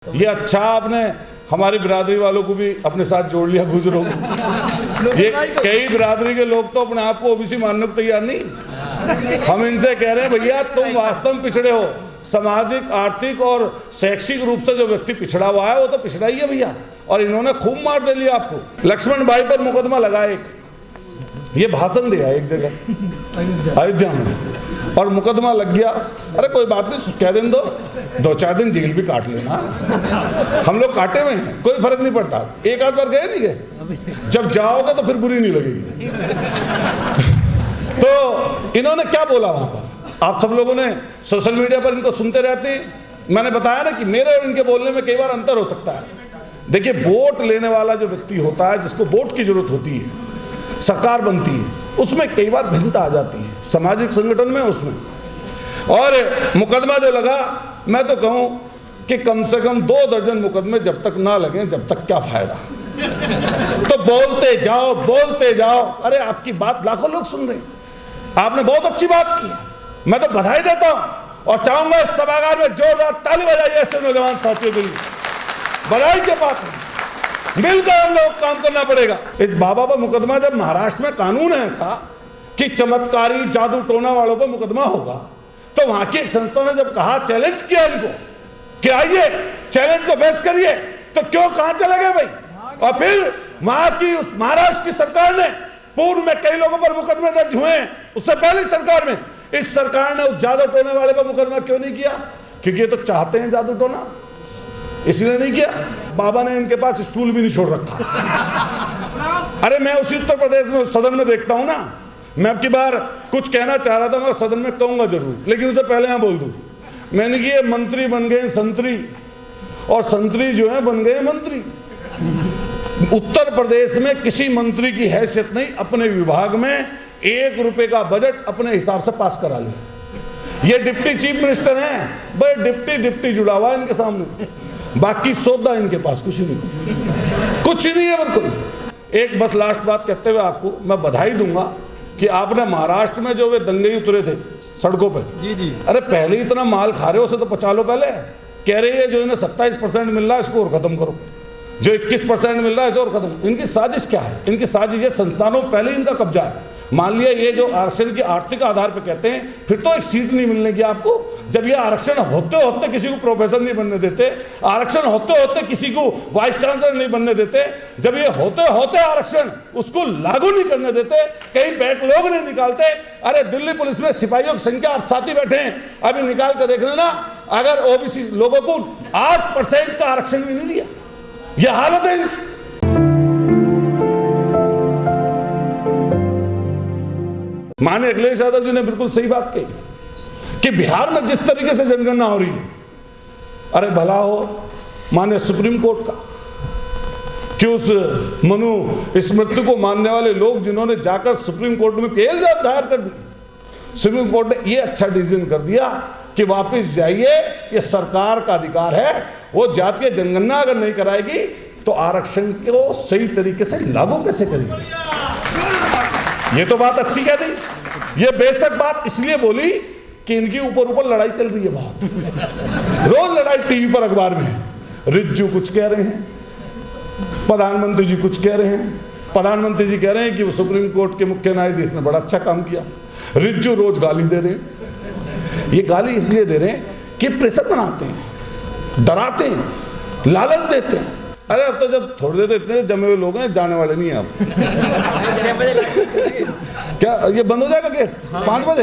ये अच्छा आपने हमारी बिरादरी वालों को भी अपने साथ जोड़ लिया गुजरों को। ये कई बिरादरी के लोग तो अपने आप को ओबीसी मानने को तैयार नहीं। हम इनसे कह रहे हैं भैया तुम वास्तव में पिछड़े हो, सामाजिक आर्थिक और शैक्षिक रूप से जो व्यक्ति पिछड़ा हुआ है वो तो पिछड़ा ही है भैया। और इन्होंने खूब मार दे लिया आपको। लक्ष्मण भाई पर मुकदमा लगा एक, ये भाषण दिया एक जगह अयोध्या में और मुकदमा लग गया। अरे कोई बात नहीं, कह दें दो चार दिन जेल भी काट लेना, हम लोग काटे हुए हैं, कोई फर्क नहीं पड़ता। एक आध बार गए नहीं गए, जब जाओगे तो फिर बुरी नहीं लगेगी। तो इन्होंने क्या बोला वहां पर, आप सब लोगों ने सोशल मीडिया पर इनको सुनते रहते। मैंने बताया ना कि मेरे और इनके बोलने में कई बार अंतर हो सकता है। देखिए, वोट लेने वाला जो व्यक्ति होता है, जिसको वोट की जरूरत होती है, सरकार बनती है, उसमें कई बार भिन्नता आ जाती है, सामाजिक संगठन में उसमें। और मुकदमा जो लगा, मैं तो कहूं कि कम से कम 2 दर्जन मुकदमे जब तक ना लगे जब तक क्या फायदा। तो बोलते जाओ। अरे आपकी बात लाखों लोग सुन रहे हैं, आपने बहुत अच्छी बात की, मैं तो बधाई देता हूं और चाहूंगा इस सभागार में जोरदार ताली बजाइए ऐसे नौजवान साथियों के लिए। बधाई के बात है, मिलकर हम लोग काम करना पड़ेगा। इस बाबा पर मुकदमा, जब महाराष्ट्र में कानून है ऐसा कि चमत्कारी जादू टोना वालों पर मुकदमा होगा, तो वहां की संस्था ने जब कहा, चैलेंज किया इनको कि आइए चैलेंज को पेश करिए, तो क्यों कहां चले गए भाई। और फिर वहां की उस महाराष्ट्र की सरकार ने, पूर्व में कई लोगों पर मुकदमे दर्ज हुए हैं, उससे पहले सरकार में, इस सरकार ने उस जादू टोने वाले पर मुकदमा क्यों नहीं किया? क्योंकि ये तो चाहते हैं जादू टोना, इसलिए नहीं किया। बाबा ने इनके पास स्टूल भी नहीं छोड़ रखा। अरे मैं उसी उत्तर प्रदेश में सदन में देखता हूं ना, मैं अब की बार कुछ कहना चाह रहा था, मैं सदन में कहूंगा जरूर, लेकिन उससे पहले यहां बोल दूं, मैंने कि ये मंत्री बन गए संतरी, और संतरी जो है बन गए मंत्री। उत्तर प्रदेश में किसी मंत्री की हैसियत नहीं, अपने विभाग में 1 रुपए का बजट अपने हिसाब से पास करा ले। ये डिप्टी चीफ मिनिस्टर हैं, भाई डिप्टी जुड़ा हुआ है इनके सामने, बाकी सौदा इनके पास कुछ नहीं है बिल्कुल। एक बस लास्ट बात कहते हुए आपको मैं बधाई दूंगा कि आपने महाराष्ट्र में जो वे दंगे उतरे थे सड़कों पे, जी। अरे पहले ही इतना माल खा रहे हो, उसे तो पचा लो पहले। कह रही है जो इन्हें 27% मिल रहा है इसको और खत्म करो, जो 21% मिल रहा है इसे और खत्म। इनकी साजिश क्या है? इनकी साजिश ये, संस्थानों पहले इनका कब्जा है। मान लिया ये जो आरक्षण के आर्थिक आधार पर कहते हैं, फिर तो एक सीट नहीं मिलने की आपको। जब ये आरक्षण होते होते किसी को प्रोफेसर नहीं बनने देते, आरक्षण होते होते किसी को वाइस चांसलर नहीं बनने देते, जब ये होते होते आरक्षण उसको लागू नहीं करने देते, कहीं बैठ लोग नहीं निकालते। अरे दिल्ली पुलिस में सिपाहियों की संख्या, आप साथी बैठे हैं, अभी निकाल कर देख लेना, अगर ओबीसी लोगों को 8% का आरक्षण भी नहीं दिया, यह हालत है इनकी। माननीय अखिलेश यादव जी ने बिल्कुल सही बात कही कि बिहार में जिस तरीके से जनगणना हो रही है, अरे भला हो माननीय सुप्रीम कोर्ट का कि उस मनु स्मृति को मानने वाले लोग जिन्होंने जाकर सुप्रीम कोर्ट में पहल दायर कर दी, सुप्रीम कोर्ट ने ये अच्छा डिसीजन कर दिया कि वापस जाइए, ये सरकार का अधिकार है, वो जातीय जनगणना अगर नहीं कराएगी तो आरक्षण को सही तरीके से लागू कैसे करेगी। ये तो बात अच्छी कह दी। ये बेशक बात इसलिए बोली कि इनकी ऊपर लड़ाई चल रही है बहुत, रोज लड़ाई टीवी पर अखबार में, रिज्जू कुछ कह रहे हैं, प्रधानमंत्री जी कुछ कह रहे हैं। प्रधानमंत्री जी कह रहे हैं कि वो सुप्रीम कोर्ट के मुख्य न्यायाधीश ने बड़ा अच्छा काम किया, रिज्जू रोज गाली दे रहे हैं। ये गाली इसलिए दे रहे हैं कि प्रेशर बनाते हैं, डराते हैं, लालच देते हैं। अरे अब तो जब थोड़ी देर तो इतने जमे हुए लोग हैं, जाने वाले नहीं हैं आप। 6 बजे क्या ये बंद हो जाएगा गेट? 5 बजे?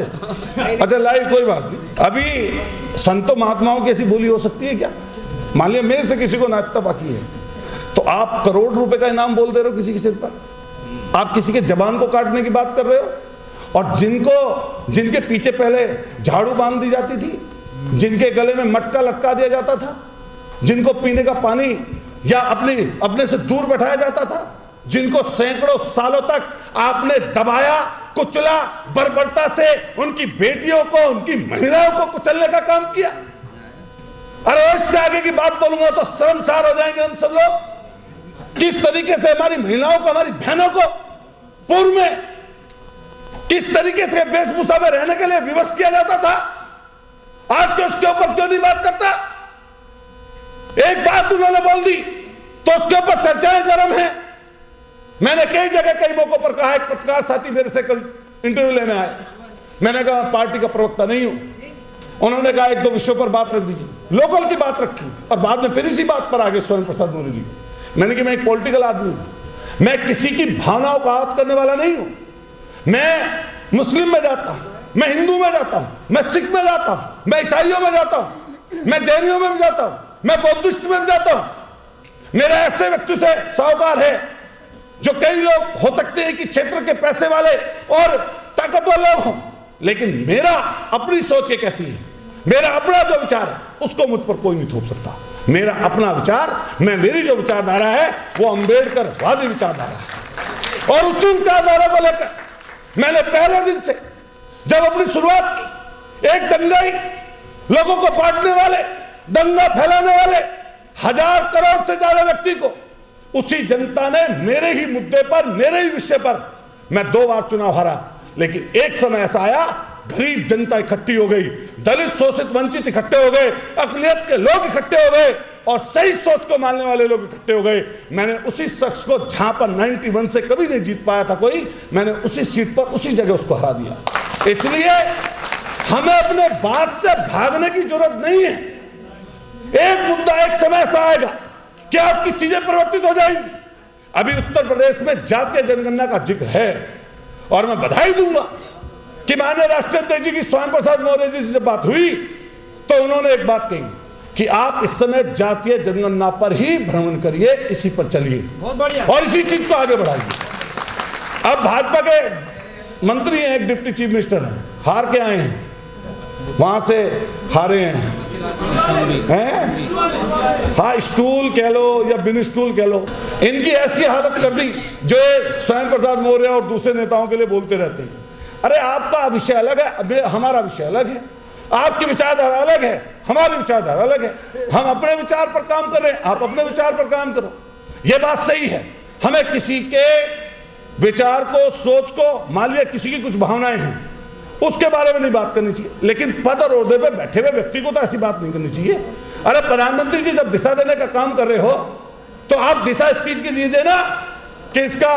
अच्छा लाइव, कोई बात नहीं। अभी संतों महात्माओं की ऐसी बोली हो सकती है क्या? मान लिया मेरे से किसी को नाचता बाकी है, तो आप करोड़ रुपए का इनाम बोल दे रहे हो किसी के सिर पर, आप किसी के जबान को काटने की बात कर रहे हो। और जिनके पीछे पहले झाड़ू बांध दी जाती थी, जिनके गले में मटका लटका दिया जाता था, जिनको पीने का पानी या अपने से दूर बैठाया जाता था, जिनको सैकड़ों सालों तक आपने दबाया, कुचला, बर्बरता से उनकी बेटियों को, उनकी महिलाओं को कुचलने का काम किया। अरे इससे आगे की बात बोलूंगा तो शर्मसार हो जाएंगे हम सब लोग। किस तरीके से हमारी महिलाओं को, हमारी बहनों को पूर्व में किस तरीके से वेशभूषा में रहने के लिए विवश किया जाता था, आज के उसके ऊपर क्यों नहीं बात करता? एक बात उन्होंने बोल दी तो उसके ऊपर चर्चाएं गर्म है। मैंने कई जगह कई मौकों पर कहा, एक पत्रकार साथी मेरे से कल इंटरव्यू लेने आए, मैंने कहा पार्टी का प्रवक्ता नहीं हूं, उन्होंने कहा एक दो विषयों पर बात रख दीजिए, लोकल की बात रखी और बाद में फिर इसी बात पर आगे स्वयं प्रसाद मौर्य जी। मैंने कहा मैं एक पॉलिटिकल आदमी हूं, मैं किसी की भावनाओं का आहत करने वाला नहीं हूं। मैं मुस्लिम में जाता हूं, मैं हिंदू में जाता हूं, मैं सिख में जाता हूं, मैं ईसाइयों में जाता हूं, मैं जैनियों में भी जाता हूं, मैं बौद्धिस्ट में भी जाता हूं। मेरा ऐसे व्यक्ति से सरोकार है जो कई लोग हो सकते हैं कि क्षेत्र के पैसे वाले और ताकतवर लोग हों, लेकिन मेरा अपनी सोच ये कहती है, मेरा अपना जो विचार है उसको मुझ पर कोई नहीं थोप सकता। मेरा अपना विचार, मेरी जो विचारधारा है वो अम्बेडकरवादी विचारधारा है और उसी विचारधारा को लेकर मैंने पहले दिन से जब अपनी शुरुआत की, एक दंगाई लोगों को बांटने वाले, दंगा फैलाने वाले 1000 करोड़ से ज्यादा व्यक्ति को उसी जनता ने मेरे ही मुद्दे पर, मेरे ही विषय पर, मैं 2 बार चुनाव हारा, लेकिन एक समय ऐसा आया गरीब जनता इकट्ठी हो गई, दलित शोषित वंचित इकट्ठे हो गए, अकलियत के लोग इकट्ठे हो गए और सही सोच को मानने वाले लोग इकट्ठे हो गए। मैंने उसी शख्स को जहां पर 91 से कभी नहीं जीत पाया था कोई, मैंने उसी सीट पर उसी जगह उसको हरा दिया। इसलिए हमें अपने बात से भागने की जरूरत नहीं है। एक मुद्दा एक समय ऐसा आएगा कि आपकी चीजें परिवर्तित हो जाएंगी। अभी उत्तर प्रदेश में जातीय जनगणना का जिक्र है और मैं बधाई दूंगा कि माननीय राष्ट्रीय अध्यक्ष जी की स्वयं प्रसाद मौर्य जी से जब बात हुई तो उन्होंने एक बात कही कि आप इस समय जातीय जनगणना पर ही भ्रमण करिए, इसी पर चलिए और इसी चीज को आगे बढ़ाइए। अब भाजपा के मंत्री हैं, एक डिप्टी चीफ मिनिस्टर हैं, हार के आए हैं, वहां से हारे हैं, हाँ स्टूल कह लो या बिन स्टूल कह लो, इनकी ऐसी हालत कर दी जो स्वयं प्रसाद मौर्य और दूसरे नेताओं के लिए बोलते रहते हैं। अरे आपका विषय अलग है, हमारा विषय अलग है, आपकी विचारधारा अलग है, हमारी विचारधारा अलग है। हम अपने विचार पर काम कर रहे हैं, आप अपने विचार पर काम करो, यह बात सही है। हमें किसी के विचार को, सोच को, मान लिया किसी की कुछ भावनाएं हैं उसके बारे में नहीं बात करनी चाहिए, लेकिन पद और ओहदे पे बैठे हुए व्यक्ति को तो ऐसी बात नहीं करनी चाहिए। अरे प्रधानमंत्री जी जब दिशा देने का काम कर रहे हो तो आप दिशा इस चीज की दीजिए ना कि इसका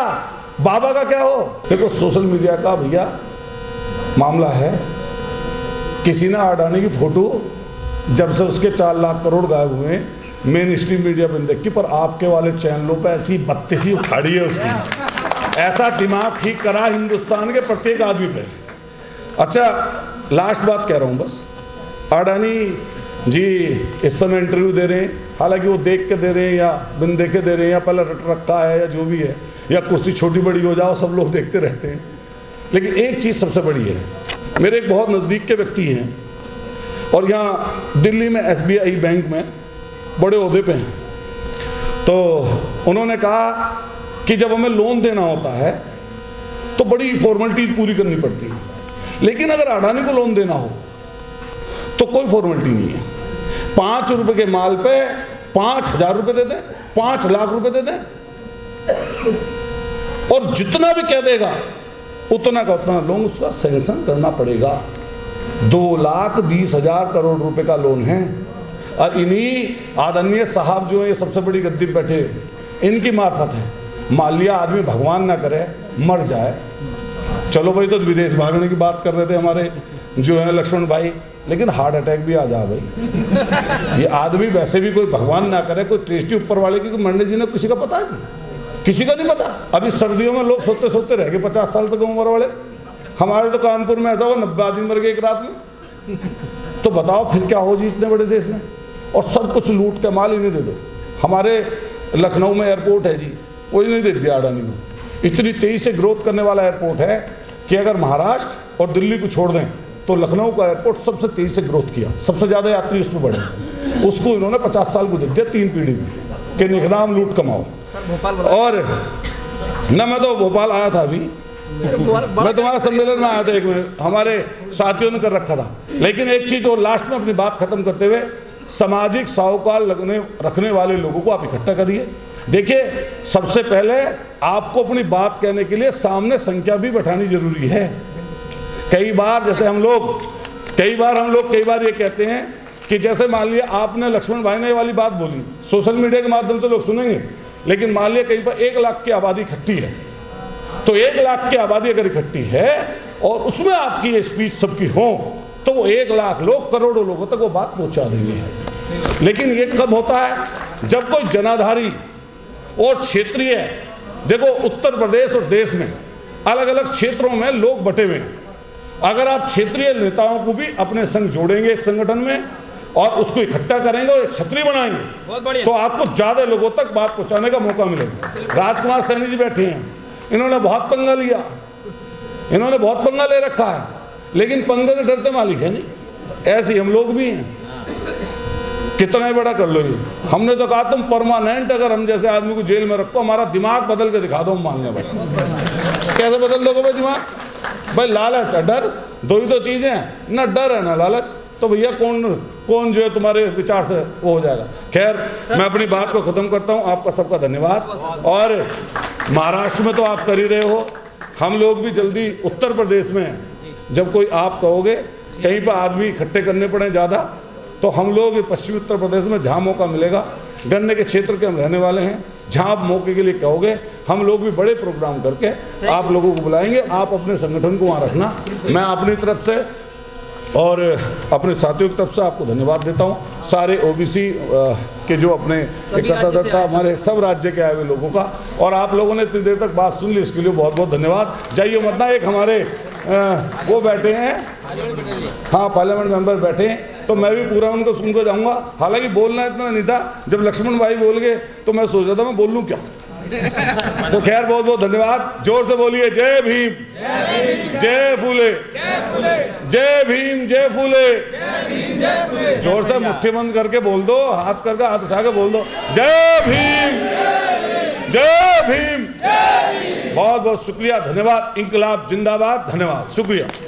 बाबा का क्या हो। देखो सोशल मीडिया का भैया मामला है, किसी ने अडानी की फोटो जब से उसके 4 लाख करोड़ गायब हुए मेन स्ट्रीम मीडिया पर देखी, पर आपके वाले चैनलों पर ऐसी बत्तीसी उखाड़ी है उसकी, ऐसा दिमाग ठीक करा हिंदुस्तान के प्रत्येक आदमी पे। अच्छा लास्ट बात कह रहा हूँ बस, अडानी जी इस समय इंटरव्यू दे रहे हैं, हालांकि वो देख के दे रहे हैं या बिन देखे दे रहे हैं या पहले रट रखा है या जो भी है, या कुर्सी छोटी बड़ी हो जाओ सब लोग देखते रहते हैं, लेकिन एक चीज़ सबसे बड़ी है, मेरे एक बहुत नज़दीक के व्यक्ति हैं और यहाँ दिल्ली में SBI बैंक में बड़े ओहदे पे हैं, तो उन्होंने कहा कि जब हमें लोन देना होता है तो बड़ी फॉर्मेलिटीज पूरी करनी पड़ती है, लेकिन अगर अडानी को लोन देना हो तो कोई फॉर्मेलिटी नहीं है। 5 रुपए के माल पे 5000 रुपए दे दें, 5 लाख रुपए दे दें और जितना भी कह देगा उतना का उतना लोन उसका सैंक्शन करना पड़ेगा। 2,20,000 करोड़ रुपए का लोन है और इन्हीं आदरणीय साहब जो है ये सबसे बड़ी गद्दी पे बैठे, इनकी मार्फत है। मान लिया आदमी भगवान ना करे मर जाए, चलो भाई तो विदेश भागने की बात कर रहे थे हमारे जो है लक्ष्मण भाई, लेकिन हार्ट अटैक भी आ जा भाई, ये आदमी वैसे भी कोई भगवान ना करे, कोई टेस्टी ऊपर वाले की मरने जी ने किसी का पता है, किसी का नहीं पता। अभी सर्दियों में लोग सोते सोते रह गए 50 साल तक उम्र वाले, हमारे तो कानपुर में ऐसा हुआ 90 आदमी मर गए एक रात में। तो बताओ फिर क्या हो जी इतने बड़े देश में, और सब कुछ लूट के माल ही नहीं दे दो। हमारे लखनऊ में एयरपोर्ट है जी, वो ही नहीं दे दिया अडानी को। इतनी तेजी से ग्रोथ करने वाला एयरपोर्ट है कि अगर महाराष्ट्र और दिल्ली को छोड़ दें तो लखनऊ का एयरपोर्ट सबसे तेजी से ग्रोथ किया, सबसे ज़्यादा यात्री उसमें बढ़े। उसको इन्होंने 50 साल को दे दिया 3 पीढ़ी में कि निखराम लूट कमाओ। और न मैं तो भोपाल आया था, अभी मैं तुम्हारा सम्मेलन में आया था, एक मिनट हमारे साथियों ने कर रखा था। लेकिन एक चीज़ और लास्ट में अपनी बात खत्म करते हुए, सामाजिक साहूकार रखने वाले लोगों को आप इकट्ठा करिए। देखिए सबसे पहले आपको अपनी बात कहने के लिए सामने संख्या भी बैठानी जरूरी है। कई बार जैसे हम लोग कई बार ये कहते हैं कि जैसे मान लिया आपने लक्ष्मण भाई ने ये वाली बात बोली, सोशल मीडिया के माध्यम से लोग सुनेंगे, लेकिन मान लिया कहीं पर 1 लाख की आबादी इकट्ठी है, तो 1 लाख की आबादी अगर इकट्ठी है और उसमें आपकी ये स्पीच सबकी हो, तो वो 1 लाख लोग, करोड़ों लोगों तक वो बात पहुंचा देंगे। लेकिन ये कब होता है? जब कोई जनाधारी और क्षेत्रीय, देखो उत्तर प्रदेश और देश में अलग अलग क्षेत्रों में लोग बटे हुए हैं, अगर आप क्षेत्रीय नेताओं को भी अपने संग जोड़ेंगे इस संगठन में और उसको इकट्ठा करेंगे और एक छतरी बनाएंगे, तो आपको ज्यादा लोगों तक बात पहुंचाने का मौका मिलेगा। राजकुमार सैनी जी बैठे हैं, इन्होंने बहुत पंगा लिया, इन्होंने बहुत पंगा ले रखा है, लेकिन पंगे से डरते मालिक है नहीं। ऐसे हम लोग भी हैं, कितना ही बड़ा कर लो ये। हमने तो कहा तुम परमानेंट अगर हम जैसे आदमी को जेल में रखो, हमारा दिमाग बदल के दिखा दो, हम मानने वाले। कैसे बदल दोगे भाई दिमाग? भाई लालच और डर, दो ही तो चीजें हैं, ना डर है ना लालच, तो भैया कौन जो है तुम्हारे विचार से वो हो जाएगा। खैर, मैं अपनी बात को खत्म करता हूँ। आपका सबका धन्यवाद। और महाराष्ट्र में तो आप कर ही रहे हो, हम लोग भी जल्दी उत्तर प्रदेश में, जब कोई आप कहोगे कहीं पर आदमी इकट्ठे करने पड़े ज़्यादा, तो हम लोग पश्चिमी उत्तर प्रदेश में जहाँ मौका मिलेगा, गन्ने के क्षेत्र के हम रहने वाले हैं, जहाँ आप मौके के लिए कहोगे हम लोग भी बड़े प्रोग्राम करके आप लोगों को बुलाएंगे। आप अपने संगठन को वहाँ रखना। मैं अपनी तरफ से और अपने साथियों की तरफ से आपको धन्यवाद देता हूँ। सारे ओबीसी के जो अपने एकता हमारे सब राज्य के आए हुए लोगों का, और आप लोगों ने इतनी देर तक बात सुन ली, इसके लिए बहुत बहुत धन्यवाद। जाइए मत ना, एक हमारे वो बैठे हैं, हाँ पार्लियामेंट मेंबर बैठे हैं, तो मैं भी पूरा उनको सुनकर जाऊंगा। हालांकि बोलना इतना नहीं था, जब लक्ष्मण भाई बोल गए तो मैं सोच रहा था मैं बोल लूँ क्या। तो खैर बहुत बहुत धन्यवाद। जोर से बोलिए जय भीम, जय फूले, जय भीम, जय फूले। जोर से मुट्ठी बंद करके बोल दो, हाथ करके हाथ उठा के बोल दो, जय भीम, जय भीम। बहुत बहुत शुक्रिया, धन्यवाद। इंकलाब जिंदाबाद, धन्यवाद, शुक्रिया।